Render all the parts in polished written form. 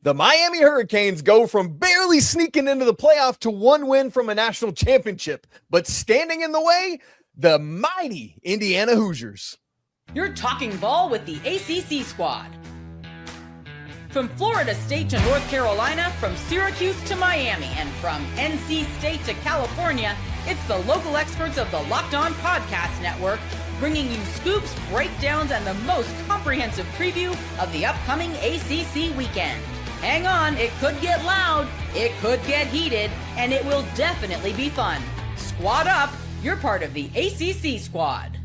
The Miami Hurricanes go from barely sneaking into the playoff to one win from a national championship, but standing in the way, the mighty Indiana Hoosiers. You're talking ball with the ACC Squad. From Florida State to North Carolina, from Syracuse to Miami, and from NC State to California, it's the local experts of the Locked On Podcast Network bringing you scoops, breakdowns, and the most comprehensive preview of the upcoming ACC weekend. Hang on, it could get loud, it could get heated, and it will definitely be fun. Squad up, you're part of the ACC Squad.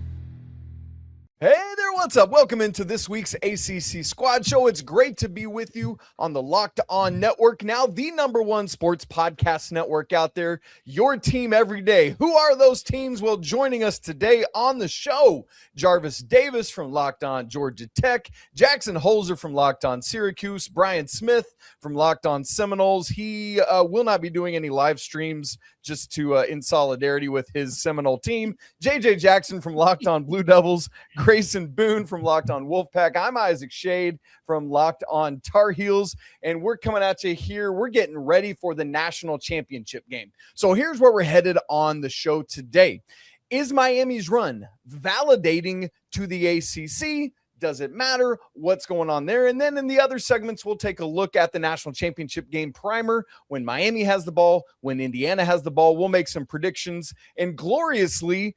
Hey there, what's up? Welcome into this week's ACC Squad Show. It's great to be with you on the Locked On Network, now the #1 sports podcast network out there, your team every day. Who are those teams? Well, joining us today on the show, Jarvis Davis from Locked On Georgia Tech, Jackson Holzer from Locked On Syracuse, Brian Smith from Locked On Seminoles. He will not be doing any live streams just to in solidarity with his Seminole team. JJ Jackson from Locked On Blue Devils, Grayson Boone from Locked On Wolfpack. I'm Isaac Shade from Locked On Tar Heels, and we're coming at you here. We're getting ready for the national championship game. So here's where we're headed on the show today. Is Miami's run validating to the ACC? Does it matter what's going on there? And then in the other segments, we'll take a look at the national championship game primer. When Miami has the ball, when Indiana has the ball, we'll make some predictions. And gloriously,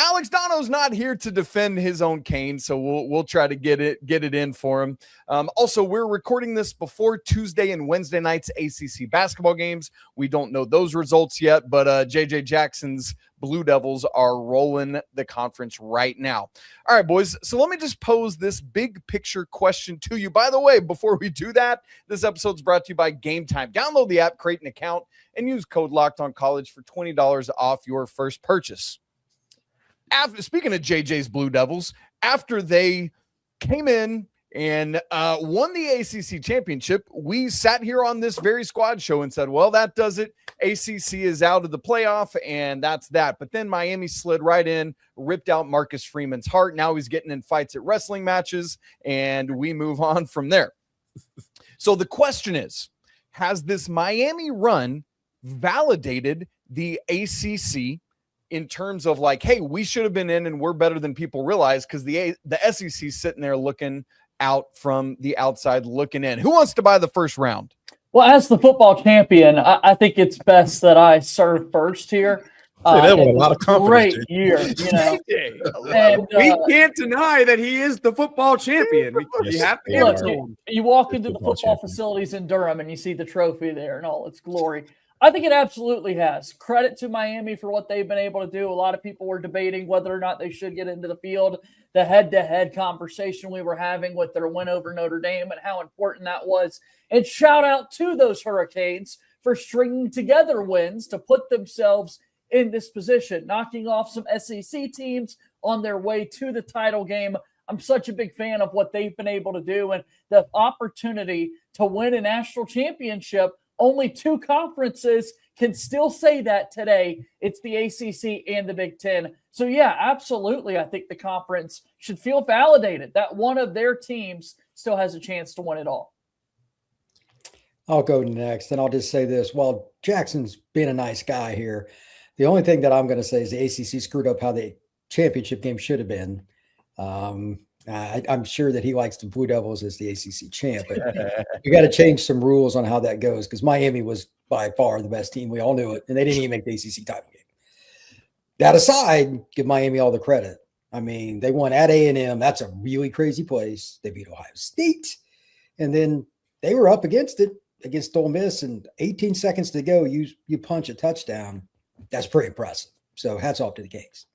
Alex Dono's not here to defend his own cane, so we'll try to get it in for him. Also, we're recording this before Tuesday and Wednesday night's ACC basketball games. We don't know those results yet, but JJ Jackson's Blue Devils are rolling the conference right now. All right, boys, so let me just pose this big picture question to you. By the way, before we do that, this episode's brought to you by Game Time. Download the app, create an account, and use code LOCKEDONCollege for $20 off your first purchase. Speaking of JJ's Blue Devils, after they came in and won the ACC championship, we sat here on this very squad show and said, well, that does it. ACC is out of the playoff, and that's that. But then Miami slid right in, ripped out Marcus Freeman's heart. Now he's getting in fights at wrestling matches, and we move on from there. So the question is, has this Miami run validated the ACC in terms of like, hey, we should have been in and we're better than people realize, because the SEC sitting there looking out from the outside looking in? Who wants to buy the first round? Well, as the football champion, I think it's best that I serve first here. That was a lot of confidence. Great year, you know. And, we can't deny that he is the football champion. You have to give it to him. You walk into the football facilities in Durham and you see the trophy there in all its glory. I think it absolutely has. Credit to Miami for what they've been able to do. A lot of people were debating whether or not they should get into the field. The head-to-head conversation we were having with their win over Notre Dame and how important that was. And shout out to those Hurricanes for stringing together wins to put themselves in this position, knocking off some SEC teams on their way to the title game. I'm such a big fan of what they've been able to do, and the opportunity to win a national championship. Only two conferences can still say that today. It's the ACC and the Big Ten. So, yeah, absolutely. I think the conference should feel validated that one of their teams still has a chance to win it all. I'll go next, and I'll just say this. While Jackson's being a nice guy here, the only thing that I'm going to say is the ACC screwed up how the championship game should have been. I'm sure that he likes the Blue Devils as the ACC champ, but you got to change some rules on how that goes, because Miami was by far the best team. We all knew it, and they didn't even make the ACC title game. That aside, give Miami all the credit. I mean, they won at A&M. That's a really crazy place. They beat Ohio State, and then they were up against it, against Ole Miss, and 18 seconds to go, you punch a touchdown. That's pretty impressive. So hats off to the Kings.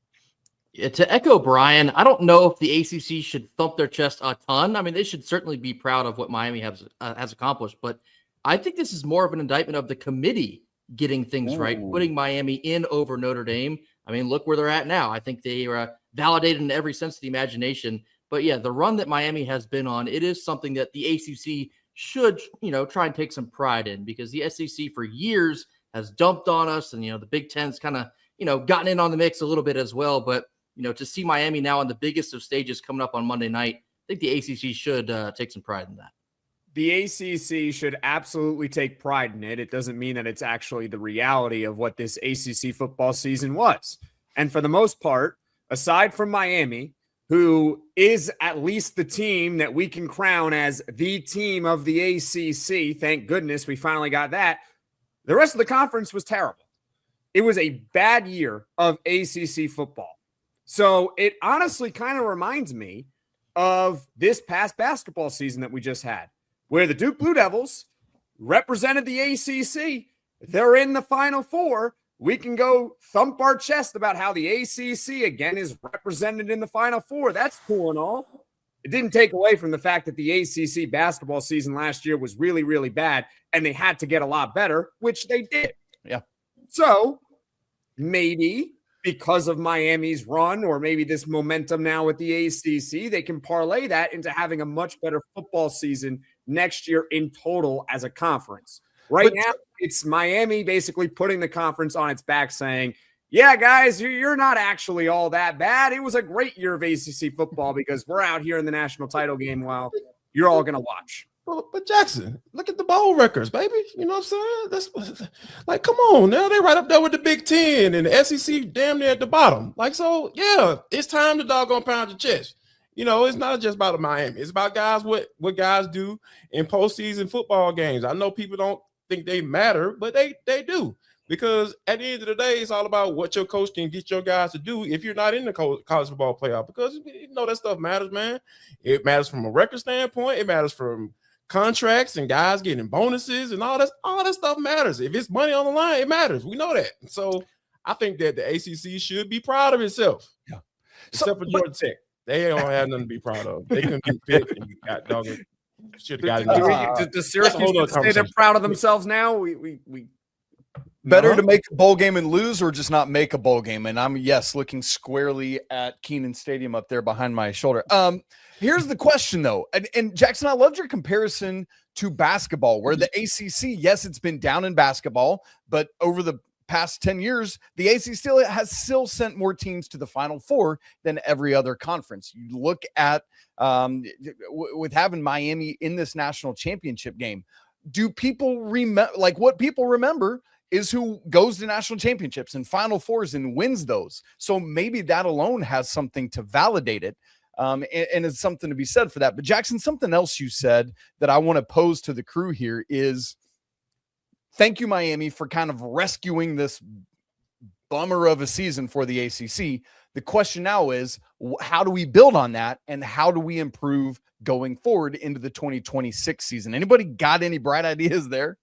Yeah, to echo Brian, I don't know if the ACC should thump their chest a ton. I mean, they should certainly be proud of what Miami has accomplished, but I think this is more of an indictment of the committee getting things right, putting Miami in over Notre Dame. I mean, look where they're at now. I think they are validated in every sense of the imagination. But yeah, the run that Miami has been on, it is something that the ACC should, try and take some pride in, because the SEC for years has dumped on us, and, the Big Ten's kind of, gotten in on the mix a little bit as well. But to see Miami now on the biggest of stages coming up on Monday night, I think the ACC should take some pride in that. the ACC should absolutely take pride in it. It doesn't mean that it's actually the reality of what this ACC football season was. And for the most part, aside from Miami, who is at least the team that we can crown as the team of the ACC, thank goodness we finally got that, the rest of the conference was terrible. It was a bad year of ACC football. So it honestly kind of reminds me of this past basketball season that we just had, where the Duke Blue Devils represented the ACC. They're in the Final Four. We can go thump our chest about how the ACC, again, is represented in the Final Four. That's cool and all. It didn't take away from the fact that the ACC basketball season last year was really, really bad, and they had to get a lot better, which they did. Yeah. So maybe because of Miami's run, or maybe this momentum now with the ACC, they can parlay that into having a much better football season next year in total as a conference. Right now, it's Miami basically putting the conference on its back saying, yeah, guys, you're not actually all that bad. It was a great year of ACC football because we're out here in the national title game while you're all going to watch. But Jackson, look at the bowl records, baby. You know what I'm saying? That's like, come on now. They're right up there with the Big Ten and the SEC damn near at the bottom. Like, so, yeah, it's time to doggone pound your chest. You know, it's not just about Miami. It's about guys, what guys do in postseason football games. I know people don't think they matter, but they do. Because at the end of the day, it's all about what your coach can get your guys to do if you're not in the college football playoff. Because, you know, that stuff matters, man. It matters from a record standpoint. It matters from contracts and guys getting bonuses and all that stuff matters. If it's money on the line, it matters. We know that. So I think that the ACC should be proud of itself. Yeah. Except for Georgia Tech. They don't have nothing to be proud of. They couldn't be picked and got dog. Should have got it. Does Syracuse say they're proud of themselves now? We Better to make a bowl game and lose, or just not make a bowl game? And I'm, yes, looking squarely at Kenan Stadium up there behind my shoulder. Here's the question, though. And Jackson, I loved your comparison to basketball, where the ACC, yes, it's been down in basketball, but over the past 10 years, the ACC has sent more teams to the Final Four than every other conference. You look at with having Miami in this national championship game, do people remember, like, what people remember is who goes to national championships and Final Fours and wins those. So maybe that alone has something to validate it. And it's something to be said for that. But Jackson, something else you said that I want to pose to the crew here is, thank you, Miami, for kind of rescuing this bummer of a season for the ACC. The question now is, how do we build on that, and how do we improve going forward into the 2026 season? Anybody got any bright ideas there?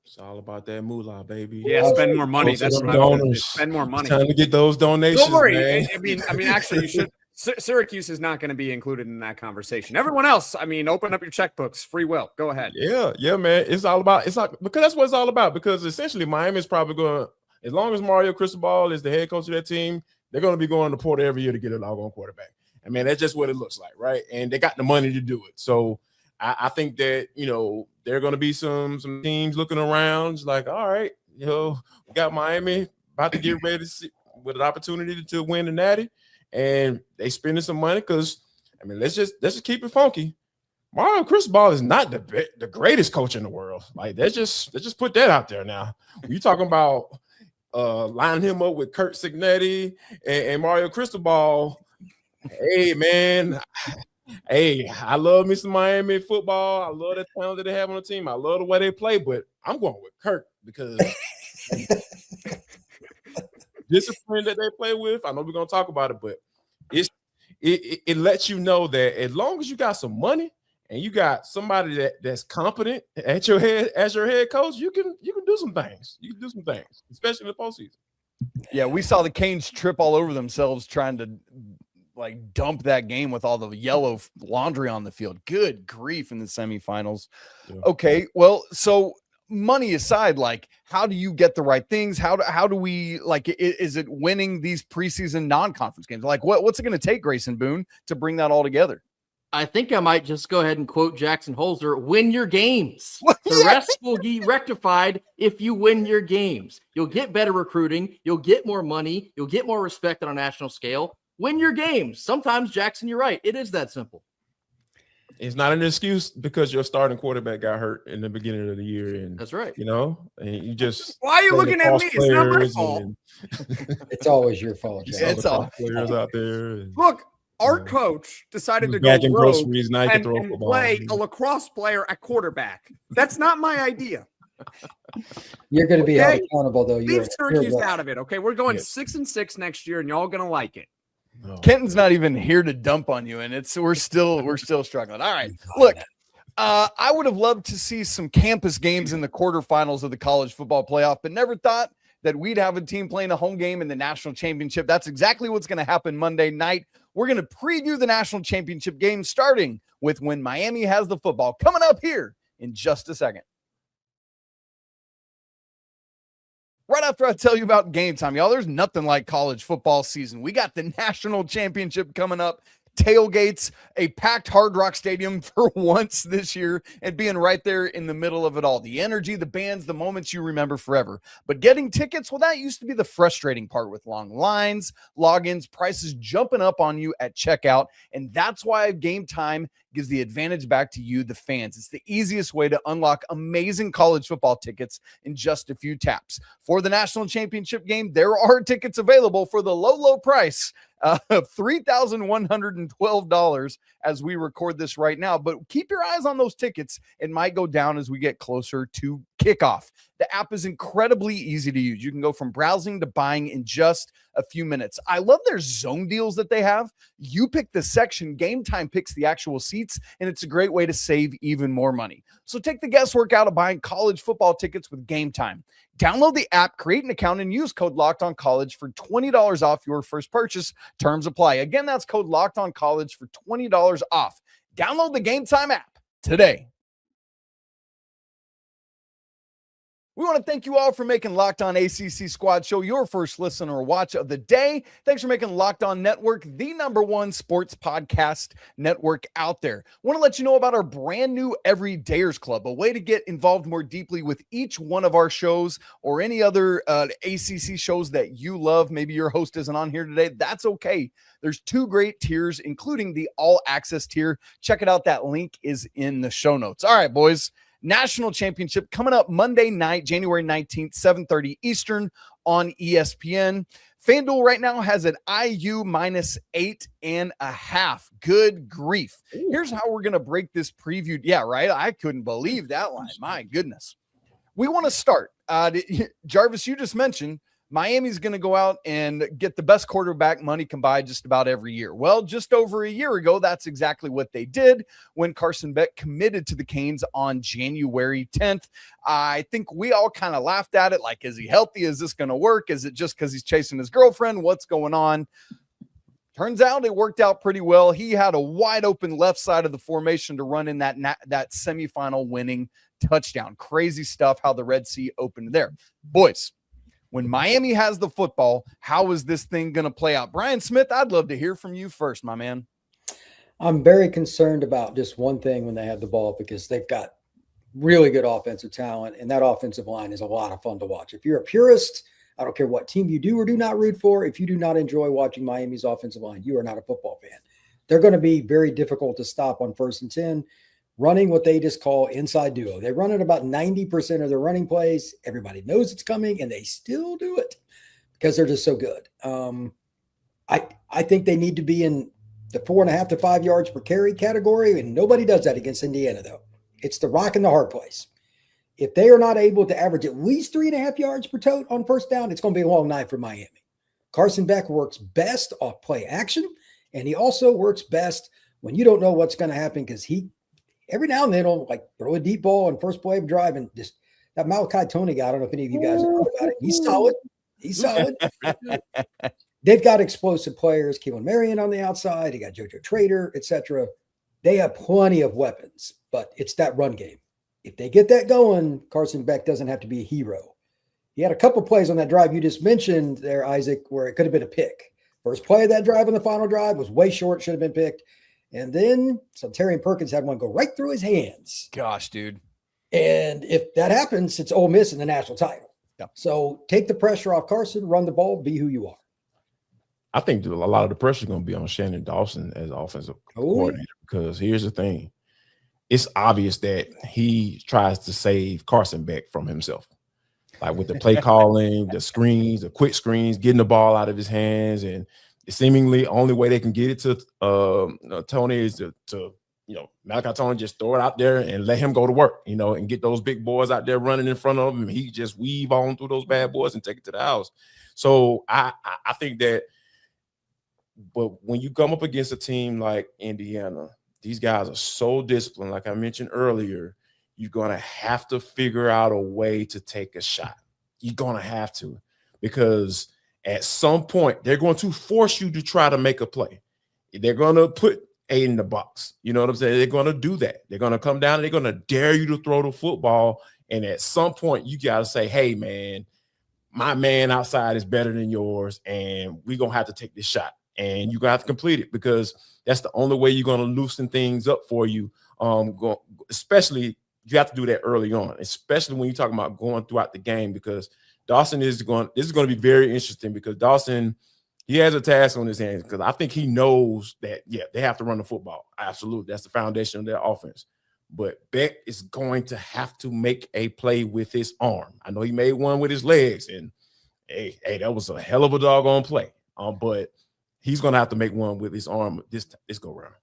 It's all about that moolah, baby. Yeah, spend more money. That's what donors. Spend more money. It's time to get those donations. Don't worry. Man. I mean, actually, you should. Syracuse is not going to be included in that conversation. Everyone else, I mean, open up your checkbooks. Free will. Go ahead. Yeah, man. It's all about. It's like, because that's what it's all about. Because essentially, Miami is probably going to, as long as Mario Cristobal is the head coach of that team, they're going to be going to Porter every year to get a doggone quarterback. I mean, that's just what it looks like, right? And they got the money to do it. So I think that, you know, there are going to be some teams looking around like, all right, you know, we got Miami about to get ready to see, with an opportunity to win the Natty, and they spending some money because, I mean, let's just keep it funky. Mario Cristobal is not the greatest coach in the world. Like, let's just put that out there now. You talking about lining him up with Kurt Signetti and Mario Cristobal. Hey, man. Hey, I love me some Miami football. I love the talent that they have on the team. I love the way they play, but I'm going with Kirk because discipline that they play with. I know we're going to talk about it, but it lets you know that as long as you got some money and you got somebody that's competent at your head as your head coach, you can do some things. You can do some things, especially in the postseason. Yeah, we saw the Canes trip all over themselves trying to like dump that game with all the yellow laundry on the field. Good grief, in the semifinals. Yeah. Okay, well, so money aside, like, how do you get the right things? How do we, like, is it winning these preseason non-conference games? Like, what's it going to take, Grayson Boone, to bring that all together? I think I might just go ahead and quote Jackson Holzer: win your games. The rest will be rectified if you win your games. You'll get better recruiting. You'll get more money. You'll get more respect on a national scale. Win your games. Sometimes, Jackson, you're right. It is that simple. it's not an excuse because your starting quarterback got hurt in the beginning of the year, and That's right. and you just Why are you looking at me? It's not my fault. It's always your fault, Jack. It's all players out there. Look, our coach decided to go back in rogue groceries, now and throw football. play a lacrosse player at quarterback. That's not my idea. You're going to be held accountable, though. Leave Syracuse out of it, okay? We're going 6-6 next year, and y'all gonna like it. No. Kenton's not even here to dump on you, and we're still struggling. All right, look, I would have loved to see some campus games in the quarterfinals of the college football playoff, but never thought that we'd have a team playing a home game in the national championship. That's exactly what's going to happen Monday night. We're going to preview the national championship game, starting with when Miami has the football, coming up here in just a second. Right after I tell you about game time, y'all, there's nothing like college football season. We got the national championship coming up, tailgates, a packed Hard Rock Stadium for once this year, and being right there in the middle of it all. The energy, the bands, the moments you remember forever. But getting tickets, well, that used to be the frustrating part with long lines, logins, prices jumping up on you at checkout. And that's why Game Time gives the advantage back to you, the fans. It's the easiest way to unlock amazing college football tickets in just a few taps. For the national championship game, there are tickets available for the low price of $3,112 as we record this right now. But keep your eyes on those tickets. It might go down as we get closer to kickoff. The app is incredibly easy to use. You can go from browsing to buying in just a few minutes. I love their zone deals that they have. You pick the section, Game Time picks the actual seats, and it's a great way to save even more money. So take the guesswork out of buying college football tickets with Game Time. Download the app, create an account, and use code LOCKEDONCollege for $20 off your first purchase. Terms apply. Again, that's code LOCKEDONCollege for $20 off. Download the Game Time app today. We want to thank you all for making Locked On ACC Squad Show your first listen or watch of the day. Thanks for making Locked On Network the #1 sports podcast network out there. Want to let you know about our brand new Everydayers Club, a way to get involved more deeply with each one of our shows or any other ACC shows that you love. Maybe your host isn't on here today. That's okay. There's 2 great tiers, including the all access tier. Check it out. That link is in the show notes. All right, boys. National championship coming up Monday night, January 19th, 7:30 Eastern on ESPN. FanDuel right now has an IU -8.5. Good grief. Here's how we're going to break this preview. Yeah, right. I couldn't believe that line. My goodness. We want to start. Jarvis, you just mentioned Miami's going to go out and get the best quarterback money can buy just about every year. Well, just over a year ago, that's exactly what they did when Carson Beck committed to the Canes on January 10th. I think we all kind of laughed at it. Like, is he healthy? Is this going to work? Is it just because he's chasing his girlfriend? What's going on? Turns out it worked out pretty well. He had a wide open left side of the formation to run in that semifinal winning touchdown. Crazy stuff how the Red Sea opened there. Boys, when Miami has the football, how is this thing going to play out? Brian Smith, I'd love to hear from you first, my man. I'm very concerned about just one thing when they have the ball, because they've got really good offensive talent, and that offensive line is a lot of fun to watch. If you're a purist, I don't care what team you do or do not root for, if you do not enjoy watching Miami's offensive line, you are not a football fan. They're going to be very difficult to stop on 1st and 10. Running what they just call inside duo. They run it about 90% of their running plays. Everybody knows it's coming, and they still do it because they're just so good. I think they need to be in the 4.5 to 5 yards per carry category, and nobody does that against Indiana, though. It's the rock and the hard place. If they are not able to average at least 3.5 yards per tote on 1st down, it's going to be a long night for Miami. Carson Beck works best off play action, and he also works best when you don't know what's going to happen, because he every now and then he'll like throw a deep ball on first play of drive, and just that Malachi Toney guy. I don't know if any of you guys have heard about it. He's solid. He's solid. They've got explosive players. Keelan Marion on the outside. You got JoJo Trader, etc. They have plenty of weapons, but it's that run game. If they get that going, Carson Beck doesn't have to be a hero. He had a couple plays on that drive you just mentioned there, Isaac, where it could have been a pick. First play of that drive on the final drive was way short, should have been picked. And then Terrion Perkins had one go right through his hands. Gosh, dude. And if that happens, it's Ole Miss in the national title. Yeah. So take the pressure off Carson, run the ball, be who you are. I think a lot of the pressure is going to be on Shannon Dawson as offensive coordinator, because here's the thing. it's obvious that he tries to save Carson Beck from himself. Like with the play calling, the screens, the quick screens, getting the ball out of his hands, and seemingly only way they can get it to Toney is to Malachi Toney just throw it out there and let him go to work, and get those big boys out there running in front of him. He just weave on through those bad boys and take it to the house. So I think that, but when you come up against a team like Indiana, these guys are so disciplined. Like I mentioned earlier, you're going to have to figure out a way to take a shot. You're going to have to, because at some point they're going to force you to try to make a play. They're going to put A in the box. You know what I'm saying? They're going to do that. They're going to come down and they're going to dare you to throw the football. And at some point you got to say, hey, man, my man outside is better than yours, and we're going to have to take this shot. And you're going to have to complete it, because that's the only way you're going to loosen things up for you. Especially, you have to do that early on, especially when you're talking about going throughout the game, because Dawson this is going to be very interesting, because Dawson, he has a task on his hands, because I think he knows that, they have to run the football. Absolutely. That's the foundation of their offense. But Beck is going to have to make a play with his arm. I know he made one with his legs, and hey, that was a hell of a doggone play. But he's going to have to make one with his arm this go round.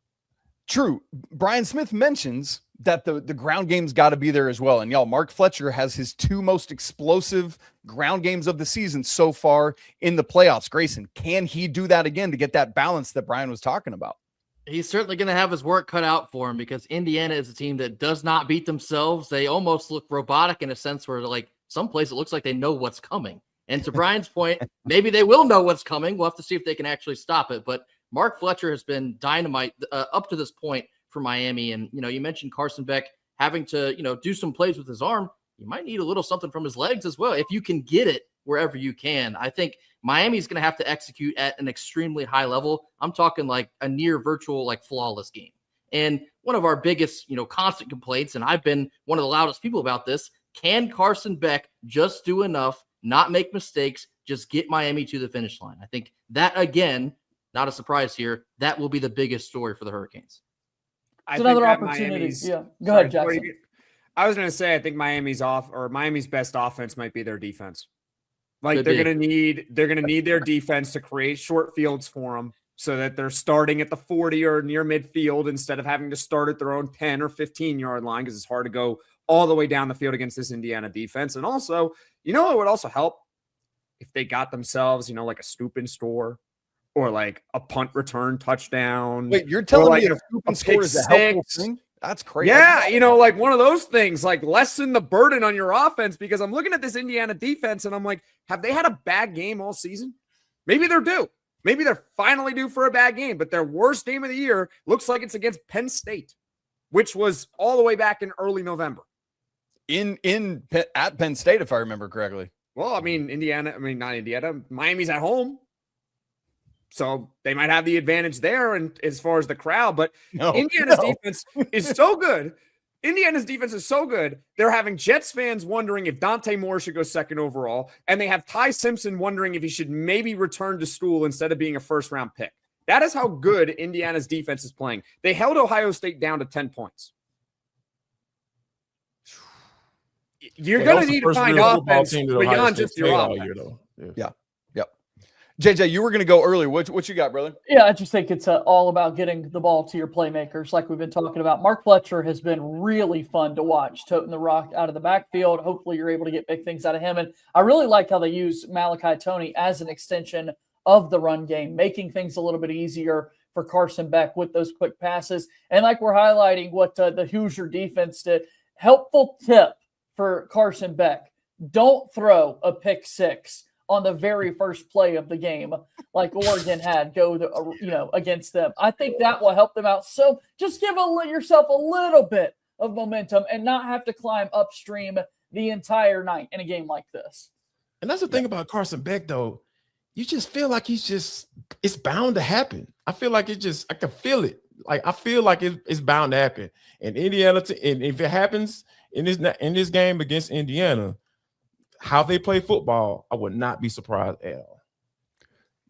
True. Brian Smith mentions that the ground game's got to be there as well. And y'all, Mark Fletcher has his 2 most explosive ground games of the season so far in the playoffs. Grayson, can he do that again to get that balance that Brian was talking about? He's certainly going to have his work cut out for him, because Indiana is a team that does not beat themselves. They almost look robotic in a sense where, like, some place it looks like they know what's coming. And to Brian's point, maybe they will know what's coming. We'll have to see if they can actually stop it. But Mark Fletcher has been dynamite up to this point for Miami. And, you mentioned Carson Beck having to, do some plays with his arm. You might need a little something from his legs as well, if you can get it wherever you can. I think Miami's going to have to execute at an extremely high level. I'm talking like a near virtual, like flawless game. And one of our biggest, constant complaints, and I've been one of the loudest people about this, can Carson Beck just do enough, not make mistakes, just get Miami to the finish line? I think that, again, not a surprise here, that will be the biggest story for the Hurricanes. It's another opportunity. Yeah. Go ahead, Jackson. I was going to say, I think Miami's best offense might be their defense. Like, they're going to need their defense to create short fields for them, so that they're starting at the 40 or near midfield instead of having to start at their own 10 or 15-yard line, because it's hard to go all the way down the field against this Indiana defense. And also, it would also help if they got themselves, like a scoop and store, or like a punt return touchdown. Wait, you're telling me a scoop and score is a helpful thing? That's crazy. Yeah, like one of those things, like lessen the burden on your offense, because I'm looking at this Indiana defense and I'm like, have they had a bad game all season? Maybe they're due. Maybe they're finally due for a bad game, but their worst game of the year looks like it's against Penn State, which was all the way back in early November. At Penn State, if I remember correctly. Well, not Indiana. Miami's at home, so they might have the advantage there, and as far as the crowd. But Indiana's defense is so good. Indiana's defense is so good. They're having Jets fans wondering if Dante Moore should go second overall, and they have Ty Simpson wondering if he should maybe return to school instead of being a first-round pick. That is how good Indiana's defense is playing. They held Ohio State down to 10 points. You're going to need to find offense beyond just your offense. Yeah. JJ, you were going to go earlier. What you got, brother? Yeah, I just think it's all about getting the ball to your playmakers, like we've been talking about. Mark Fletcher has been really fun to watch, toting the rock out of the backfield. Hopefully you're able to get big things out of him. And I really like how they use Malachi Toney as an extension of the run game, making things a little bit easier for Carson Beck with those quick passes. And like we're highlighting what the Hoosier defense did, helpful tip for Carson Beck: don't throw a pick six on the very first play of the game, like Oregon had against them. I think that will help them out. So just give yourself a little bit of momentum and not have to climb upstream the entire night in a game like this. And that's the thing about Carson Beck, though. You just feel like it's bound to happen. I feel like I can feel it. Like, I feel like it's bound to happen. And Indiana, and if it happens in this game against Indiana, how they play football, I would not be surprised at all.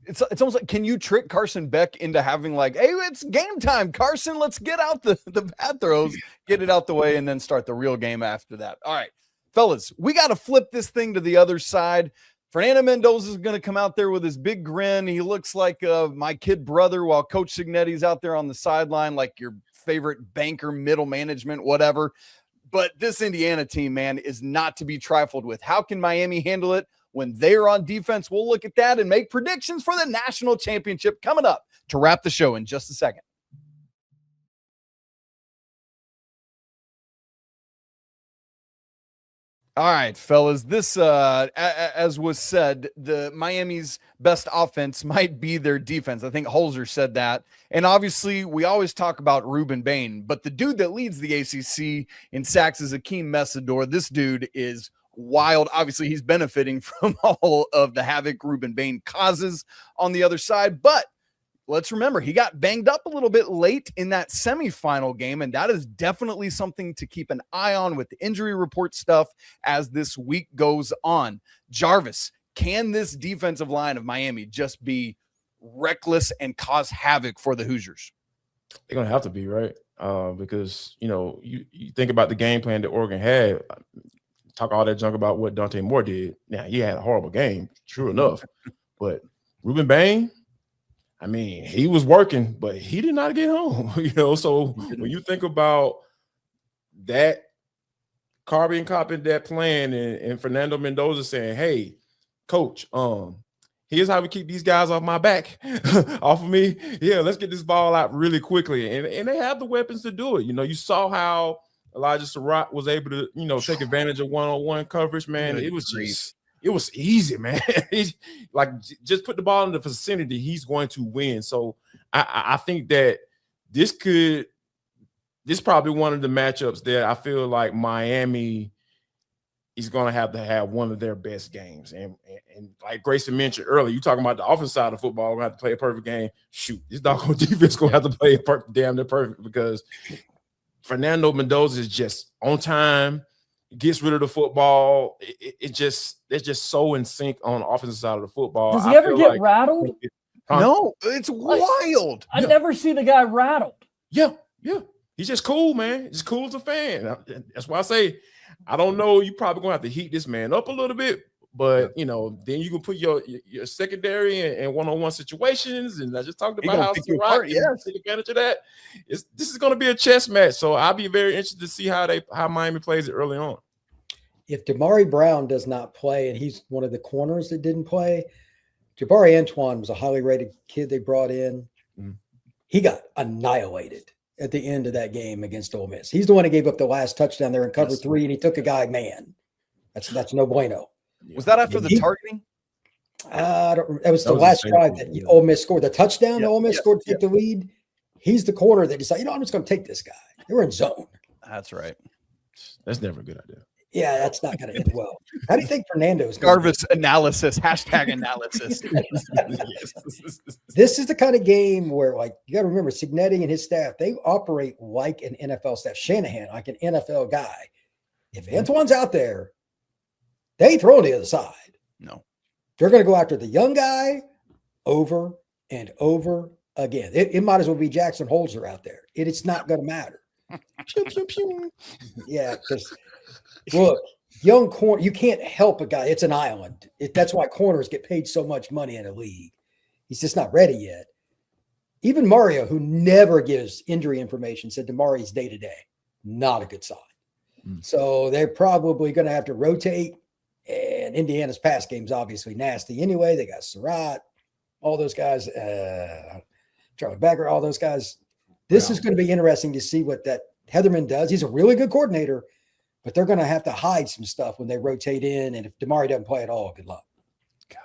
It's almost like, can you trick Carson Beck into having like, hey, it's game time, Carson, let's get out the bad throws, get it out the way, and then start the real game after that. All right, fellas, we got to flip this thing to the other side. Fernando Mendoza is going to come out there with his big grin. He looks like my kid brother, while Coach Cignetti's out there on the sideline, like your favorite banker, middle management, whatever. But this Indiana team, man, is not to be trifled with. How can Miami handle it when they're on defense? We'll look at that and make predictions for the national championship coming up to wrap the show in just a second. All right, fellas, this, as was said, the Miami's best offense might be their defense. I think Holzer said that. And obviously, we always talk about Ruben Bain, but the dude that leads the ACC in sacks is Akheem Mesidor. This dude is wild. Obviously, he's benefiting from all of the havoc Ruben Bain causes on the other side, but let's remember, he got banged up a little bit late in that semifinal game, and that is definitely something to keep an eye on with the injury report stuff as this week goes on. Jarvis, can this defensive line of Miami just be reckless and cause havoc for the Hoosiers? They're going to have to be, right? Because, you think about the game plan that Oregon had, talk all that junk about what Dante Moore did. Now, he had a horrible game, true enough, but Ruben Bain, I mean, he was working, but he did not get home, So when you think about that, carbon copying that plan, and Fernando Mendoza saying, "Hey, coach, here's how we keep these guys off my back, off of me. Yeah, let's get this ball out really quickly." And they have the weapons to do it. You saw how Elijah Surratt was able to, take advantage of one-on-one coverage, man. It was easy, man. He's like, just put the ball in the vicinity, he's going to win. So I think that this probably one of the matchups that I feel like Miami is going to have one of their best games. And like Grayson mentioned earlier, you talking about the offensive side of football, we're going to have to play a perfect game. Shoot, this doggone defense going to have to play damn near perfect, because Fernando Mendoza is just on time, gets rid of the football. They're just so in sync on the offensive side of the football. Does he ever get rattled? No, it's wild. I never see the guy rattled. Yeah. He's just cool, man. He's cool as a fan. That's why I say, I don't know. You probably gonna have to heat this man up a little bit, but then you can put your secondary and one-on-one situations. And I just talked about how Surratt take advantage of that. This is going to be a chess match, so I'll be very interested to see how Miami plays it early on. If Damari Brown does not play, and he's one of the corners that didn't play, Jabari Antoine was a highly rated kid they brought in. Mm-hmm. He got annihilated at the end of that game against Ole Miss. He's the one that gave up the last touchdown there in cover 3, and he took a guy man. That's no bueno. Was that after the targeting? It was the last drive that Ole Miss scored. The touchdown Ole Miss scored to take the lead. He's the corner that decided, I'm just going to take this guy. They were in zone. That's right. That's never a good idea. Yeah, that's not going to end well. How do you think Fernando's going Jarvis analysis, #analysis. This is the kind of game where, like, you got to remember, Cignetti and his staff, they operate like an NFL staff. Shanahan, like an NFL guy. If Antoine's out there, they ain't throwing the other side. No. They're going to go after the young guy over and over again. It might as well be Jackson Holzer out there. It's not going to matter. Pew, pew, pew. Yeah, because look, young corner, you can't help a guy. It's an island. That's why corners get paid so much money in a league. He's just not ready yet. Even Mario, who never gives injury information, said Damari's day-to-day. Not a good sign. So they're probably going to have to rotate. And Indiana's pass game's obviously nasty anyway. They got Surratt, all those guys, Charlie Becker, all those guys. This is going to be interesting to see what that Heatherman does. He's a really good coordinator, but they're going to have to hide some stuff when they rotate in. And if Damari doesn't play at all, good luck.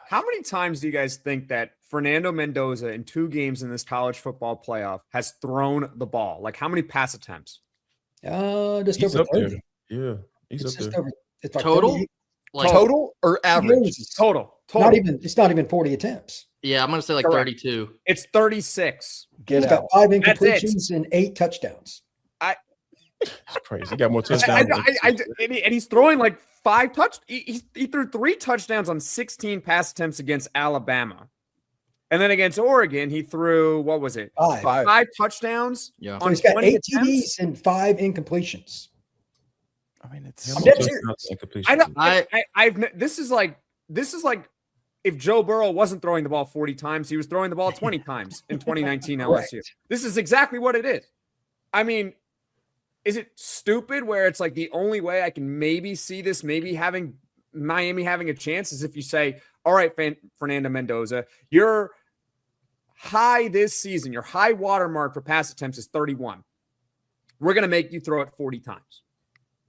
How many times do you guys think that Fernando Mendoza in 2 games in this college football playoff has thrown the ball? Like, how many pass attempts? Just He's over 30. There. Yeah, he's up there. It's like Total? 38. Like, total or average? Total. It's not even 40 attempps. Yeah, I'm going to say like Correct. 32. It's 36. He's got 5 incompletions and 8 touchdowns. That's crazy. He got more touchdowns. And he's throwing like 5 touchdowns. He threw 3 touchdowns on 16 pass attempts against Alabama. And then against Oregon, he threw, what was it? Five touchdowns. Yeah. So on he's got 20 8 attempts? TDs and 5 incompletions. I mean, it's I'm dead serious. This is like if Joe Burrow wasn't throwing the ball 40 times, he was throwing the ball 20 times in 2019 LSU. This is exactly what it is. I mean, is it stupid where it's like the only way I can maybe see this, maybe having Miami having a chance is if you say, all right, Fernando Mendoza, your high this season, your high watermark for pass attempts is 31. We're going to make you throw it 40 times.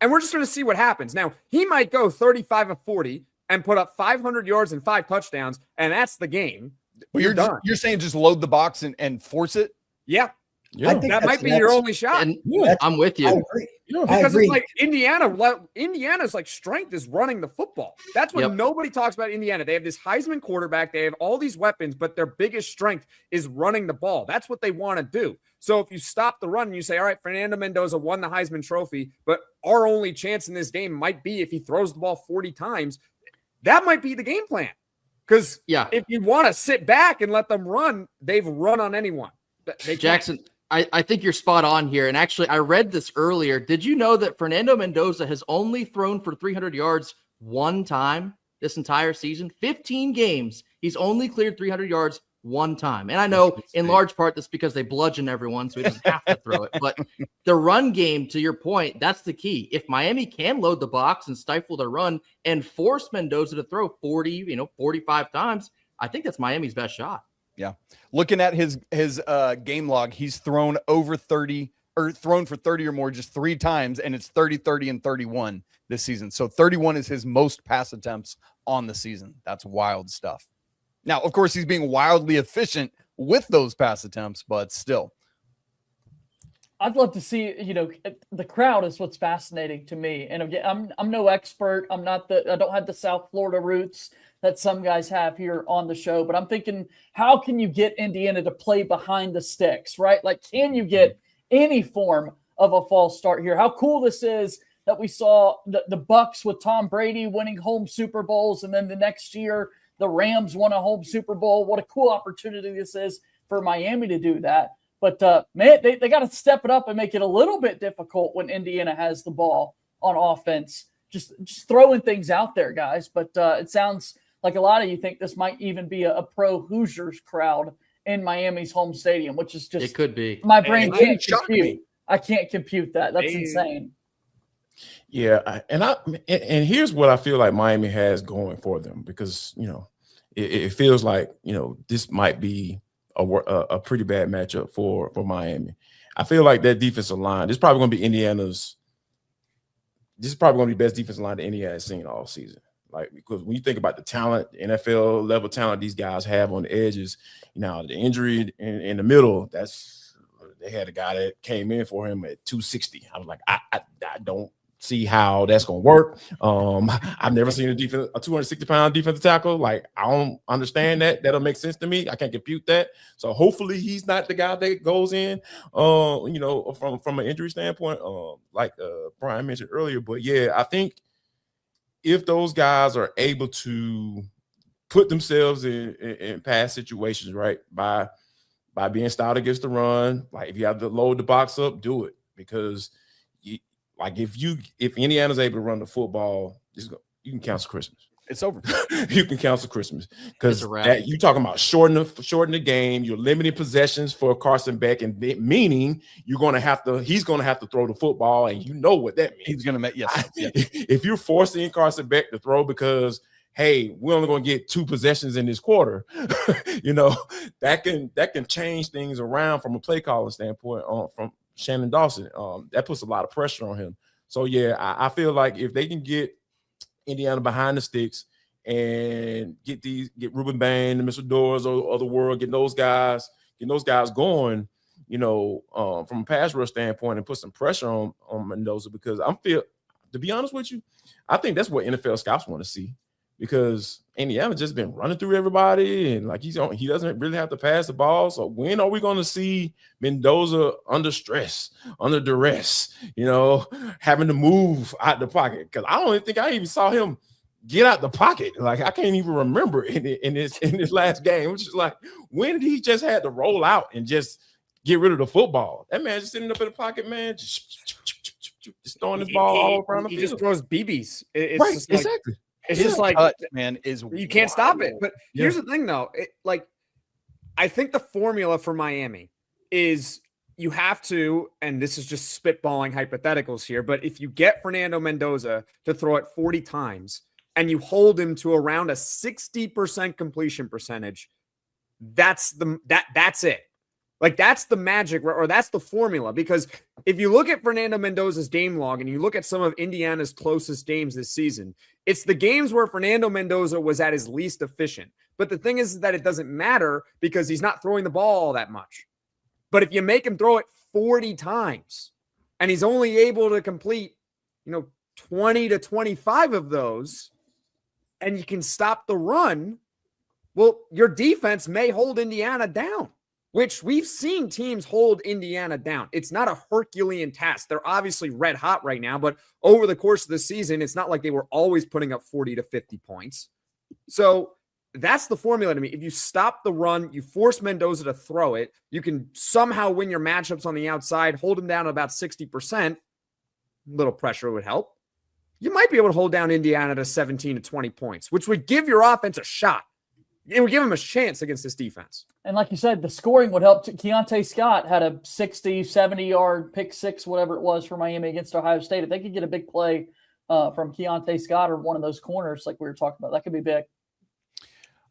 And we're just going to see what happens. Now, he might go 35 of 40 and put up 500 yards and 5 touchdowns, and that's the game. But you're saying just load the box and force it? Yeah. I think that might be your only shot. And I'm with you. I agree. Because it's like Indiana's like strength is running the football. That's what nobody talks about Indiana. They have this Heisman quarterback. They have all these weapons, but their biggest strength is running the ball. That's what they want to do. So if you stop the run and you say, all right, Fernando Mendoza won the Heisman Trophy, but our only chance in this game might be if he throws the ball 40 times, that might be the game plan. Because if you want to sit back and let them run, they've run on anyone. Jackson, I think you're spot on here. And actually, I read this earlier. Did you know that Fernando Mendoza has only thrown for 300 yards one time this entire season? 15 games. He's only cleared 300 yards one time. And I know in large part that's because they bludgeon everyone, so he doesn't have to throw it. But the run game, to your point, that's the key. If Miami can load the box and stifle the run and force Mendoza to throw 40, 45 times, I think that's Miami's best shot. Yeah. Looking at his game log, he's thrown over 30 or thrown for 30 or more just 3 times, and it's 30, 30, and 31 this season. So 31 is his most pass attempts on the season. That's wild stuff. Now, of course, he's being wildly efficient with those pass attempts, but still. I'd love to see, the crowd is what's fascinating to me. And again, I'm no expert. I don't have the South Florida roots that some guys have here on the show, but I'm thinking, how can you get Indiana to play behind the sticks, right? Like, can you get any form of a false start here? How cool this is that we saw the Bucks with Tom Brady winning home Super Bowls, and then the next year the Rams won a home Super Bowl. What a cool opportunity this is for Miami to do that. But, man, they got to step it up and make it a little bit difficult when Indiana has the ball on offense. Just throwing things out there, guys. But it sounds like a lot of you think this might even be a pro Hoosiers crowd in Miami's home stadium, which is just – it could be. My brain can't compute. I can't compute that. That's insane. Yeah, and here's what I feel like Miami has going for them, because it feels like this might be a pretty bad matchup for Miami. I feel like that defensive line, this is probably going to be Indiana's. This is probably going to be the best defensive line that Indiana has seen all season. Like, because when you think about the talent, the NFL level talent these guys have on the edges, the injury in the middle, they had a guy that came in for him at 260. I was like, I don't see how that's going to work. I've never seen a 260-pound defensive tackle. Like, I don't understand that. That'll make sense to me. I can't compute that. So hopefully he's not the guy that goes in, from an injury standpoint, like Brian mentioned earlier. But yeah, I think if those guys are able to put themselves in pass situations, right, by being stout against the run, like if you have to load the box up, do it, because if Indiana's able to run the football, you can cancel Christmas. It's over. You can cancel Christmas, because you're talking about shorten the game. You're limiting possessions for Carson Beck, and meaning he's going to have to throw the football, and you know what that means. He's going to make yes. If you're forcing Carson Beck to throw because, hey, we're only going to get 2 possessions in this quarter, that can change things around from a play calling standpoint from Shannon Dawson. That puts a lot of pressure on him. So yeah, I feel like if they can get Indiana behind the sticks and get Ruben Bain, the Mesidors of the world, get those guys going, from a pass rush standpoint, and put some pressure on Mendoza, because to be honest with you, I think that's what NFL scouts want to see, because Indiana just been running through everybody, and like he doesn't really have to pass the ball. So when are we going to see Mendoza under stress, under duress, having to move out the pocket? Because I don't even think I even saw him get out the pocket. Like, I can't even remember in this last game. Which is like, when did he just had to roll out and just get rid of the football? That man just sitting up in the pocket, man, just throwing his ball all around the field. He just throws BBs. It's right, just like, exactly. It's just like, man, you can't stop it. But here's the thing, though. I think the formula for Miami is you have to, and this is just spitballing hypotheticals here, but if you get Fernando Mendoza to throw it 40 times and you hold him to around a 60% completion percentage, that's it. Like, that's the magic, or that's the formula. Because if you look at Fernando Mendoza's game log and you look at some of Indiana's closest games this season, it's the games where Fernando Mendoza was at his least efficient. But the thing is that it doesn't matter because he's not throwing the ball all that much. But if you make him throw it 40 times and he's only able to complete, 20 to 25 of those, and you can stop the run, well, your defense may hold Indiana down, which we've seen teams hold Indiana down. It's not a Herculean task. They're obviously red hot right now, but over the course of the season, it's not like they were always putting up 40 to 50 points. So that's the formula to me. If you stop the run, you force Mendoza to throw it, you can somehow win your matchups on the outside, hold him down to about 60%. A little pressure would help. You might be able to hold down Indiana to 17 to 20 points, which would give your offense a shot. It would give him a chance against this defense. And like you said, the scoring would help. Keontae Scott had a 60, 70-yard pick six, whatever it was, for Miami against Ohio State. If they could get a big play from Keontae Scott or one of those corners like we were talking about, that could be big.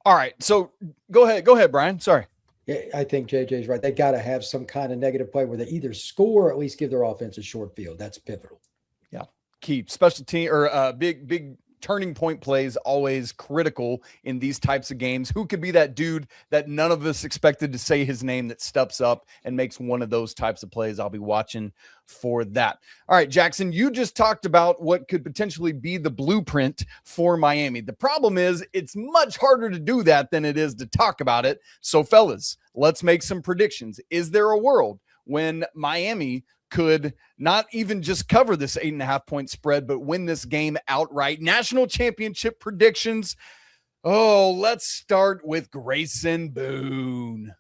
All right, so go ahead, Brian. Sorry. Yeah, I think JJ's right. They got to have some kind of negative play where they either score or at least give their offense a short field. That's pivotal. Yeah, key special team or big turning point plays always critical in these types of games. Who could be that dude that none of us expected to say his name that steps up and makes one of those types of plays? I'll be watching for that. All right, Jackson, you just talked about what could potentially be the blueprint for Miami. The problem is it's much harder to do that than it is to talk about it. So fellas, let's make some predictions. Is there a world when Miami could not even just cover this 8.5-point spread, but win this game outright? National championship predictions. Oh, let's start with Grayson Boone.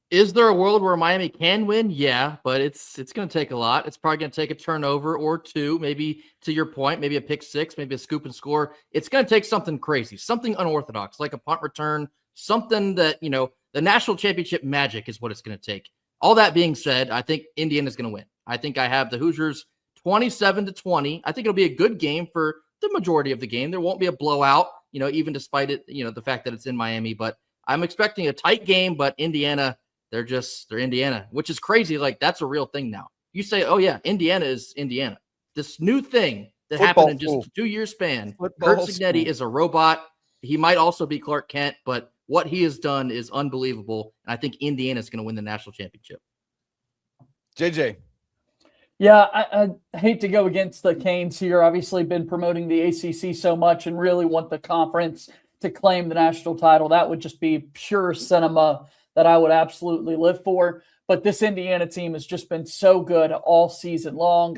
Is there a world where Miami can win? Yeah, but it's going to take a lot. It's probably going to take a turnover or two, maybe, to your point, maybe a pick six, maybe a scoop and score. It's going to take something crazy, something unorthodox, like a punt return, something that, the national championship magic is what it's going to take. All that being said, I think Indiana's going to win. I think I have the Hoosiers 27-20. I think it'll be a good game for the majority of the game. There won't be a blowout, even despite it, the fact that it's in Miami. But I'm expecting a tight game, but Indiana, they're Indiana, which is crazy. Like, that's a real thing now. You say, oh, yeah, Indiana is Indiana. This new thing that happened in just a 2-year span. Kurt Cignetti is a robot. He might also be Clark Kent, but what he has done is unbelievable. And I think Indiana is going to win the national championship. JJ. Yeah, I hate to go against the Canes here. Obviously been promoting the ACC so much and really want the conference to claim the national title. That would just be pure cinema that I would absolutely live for. But this Indiana team has just been so good all season long.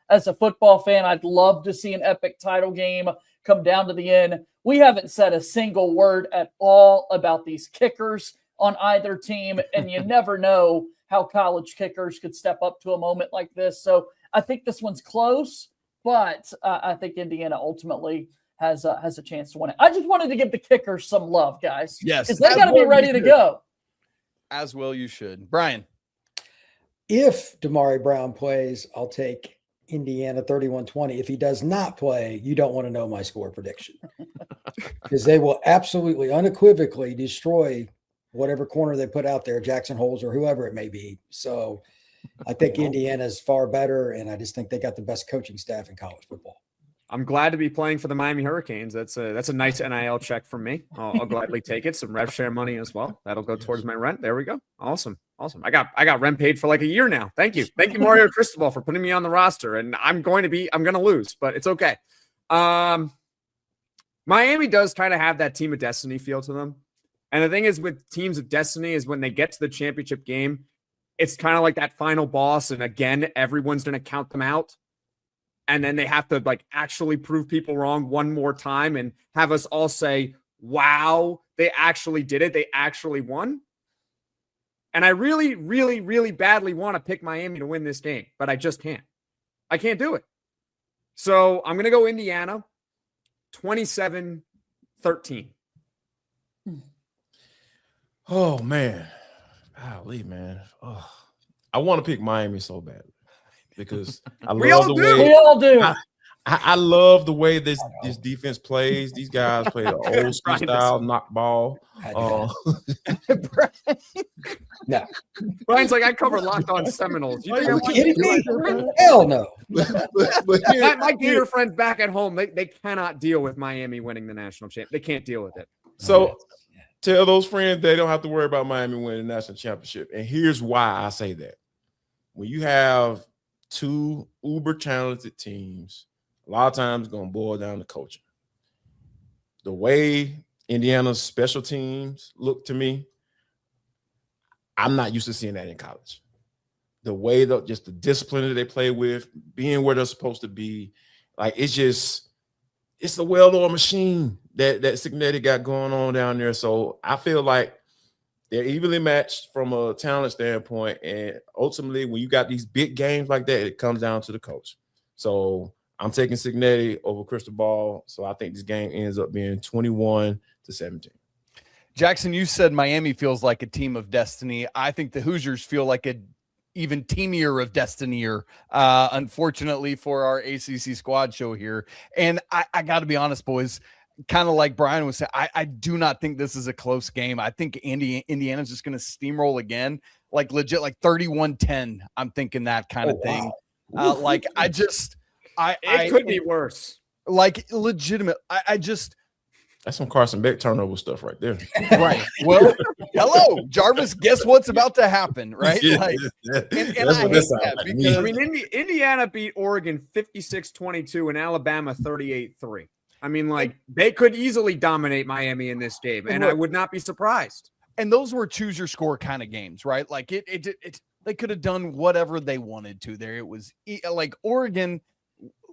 As a football fan, I'd love to see an epic title game come down to the end. We haven't said a single word at all about these kickers on either team, and you never know how college kickers could step up to a moment like this. So I think this one's close, but I think Indiana ultimately has a chance to win it. I just wanted to give the kickers some love, guys. Yes. Because they got to be ready to go. As well you should. Brian. If Damari Brown plays, I'll take Indiana 31-20. If he does not play, you don't want to know my score prediction. Because they will absolutely, unequivocally destroy whatever corner they put out there, Jackson Holes or whoever it may be. So I think Indiana's far better, and I just think they got the best coaching staff in college football. I'm glad to be playing for the Miami Hurricanes. That's a nice NIL check from me. I'll gladly take it. Some rev share money as well. That'll go towards my rent. There we go. Awesome. I got rent paid for like a year now. Thank you, Mario Cristobal, for putting me on the roster. And I'm going to lose, but it's okay. Miami does kind of have that team of destiny feel to them. And the thing is with teams of destiny is when they get to the championship game, it's kind of like that final boss. And again, everyone's going to count them out. and then they have to like actually prove people wrong one more time and have us all say, wow, they actually did it. They actually won. And I really, really, really badly want to pick Miami to win this game, but I just can't. I can't do it. So I'm going to go Indiana 27-13. Oh man. Golly, man. Oh, I want to pick Miami so badly because I We love all the do. way We all do. I love the way this defense plays. These guys play the old school Brian style knock ball. No. Brian's like, I cover Locked On Seminoles. You think Are I you want kidding to me? Hell no. but here- my Gator friends back at home, they cannot deal with Miami winning the national championship. They can't deal with it. So tell those friends they don't have to worry about Miami winning the national championship. And here's why I say that. When you have two uber talented teams, a lot of times it's going to boil down to coaching. The way Indiana's special teams look to me, I'm not used to seeing that in college. The way just the discipline that they play with, being where they're supposed to be, like it's a well-oiled machine that Signetti got going on down there. So I feel like they're evenly matched from a talent standpoint. And ultimately, when you got these big games like that, it comes down to the coach. So I'm taking Signetti over Cristobal. So I think this game ends up being 21-17. Jackson, you said Miami feels like a team of destiny. I think the Hoosiers feel like a even teamier of destinier, unfortunately, for our ACC squad show here. And I got to be honest, boys, kind of like Brian was saying, I do not think this is a close game. I think Indiana's just going to steamroll again, like legit, like 31-10. I'm thinking that kind of thing. Wow. It could be worse. Like legitimate. I just. That's some Carson Beck turnover stuff right there. Right. Well, hello, Jarvis. Guess what's about to happen, right? Yeah, like, yeah. And That's I what hate this sounds that like to because me. I mean, Indiana beat Oregon 56-22 and Alabama 38-3. I mean, like they could easily dominate Miami in this game, and I would not be surprised. and those were choose your score kind of games, right? Like it they could have done whatever they wanted to there. It was like Oregon.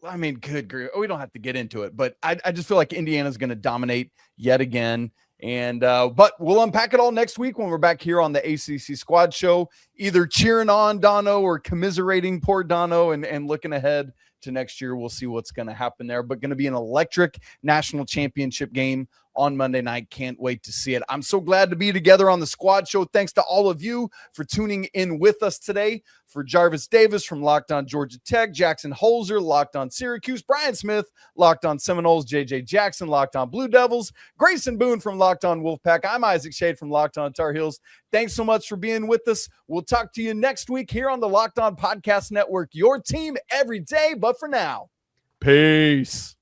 I mean, good grief. We don't have to get into it, but I just feel like Indiana's going to dominate yet again. And but we'll unpack it all next week when we're back here on the ACC Squad Show, either cheering on Dono or commiserating poor Dono and looking ahead to next year. We'll see what's going to happen there, but going to be an electric national championship game on Monday night. Can't wait to see it. I'm so glad to be together on the Squad Show. Thanks to all of you for tuning in with us today. For Jarvis Davis from Locked On Georgia Tech, Jackson Holzer, Locked On Syracuse, Brian Smith, Locked On Seminoles, JJ Jackson, Locked On Blue Devils, Grayson Boone from Locked On Wolfpack. I'm Isaac Shade from Locked On Tar Heels. Thanks so much for being with us. We'll talk to you next week here on the Locked On Podcast Network, your team every day. But for now, peace.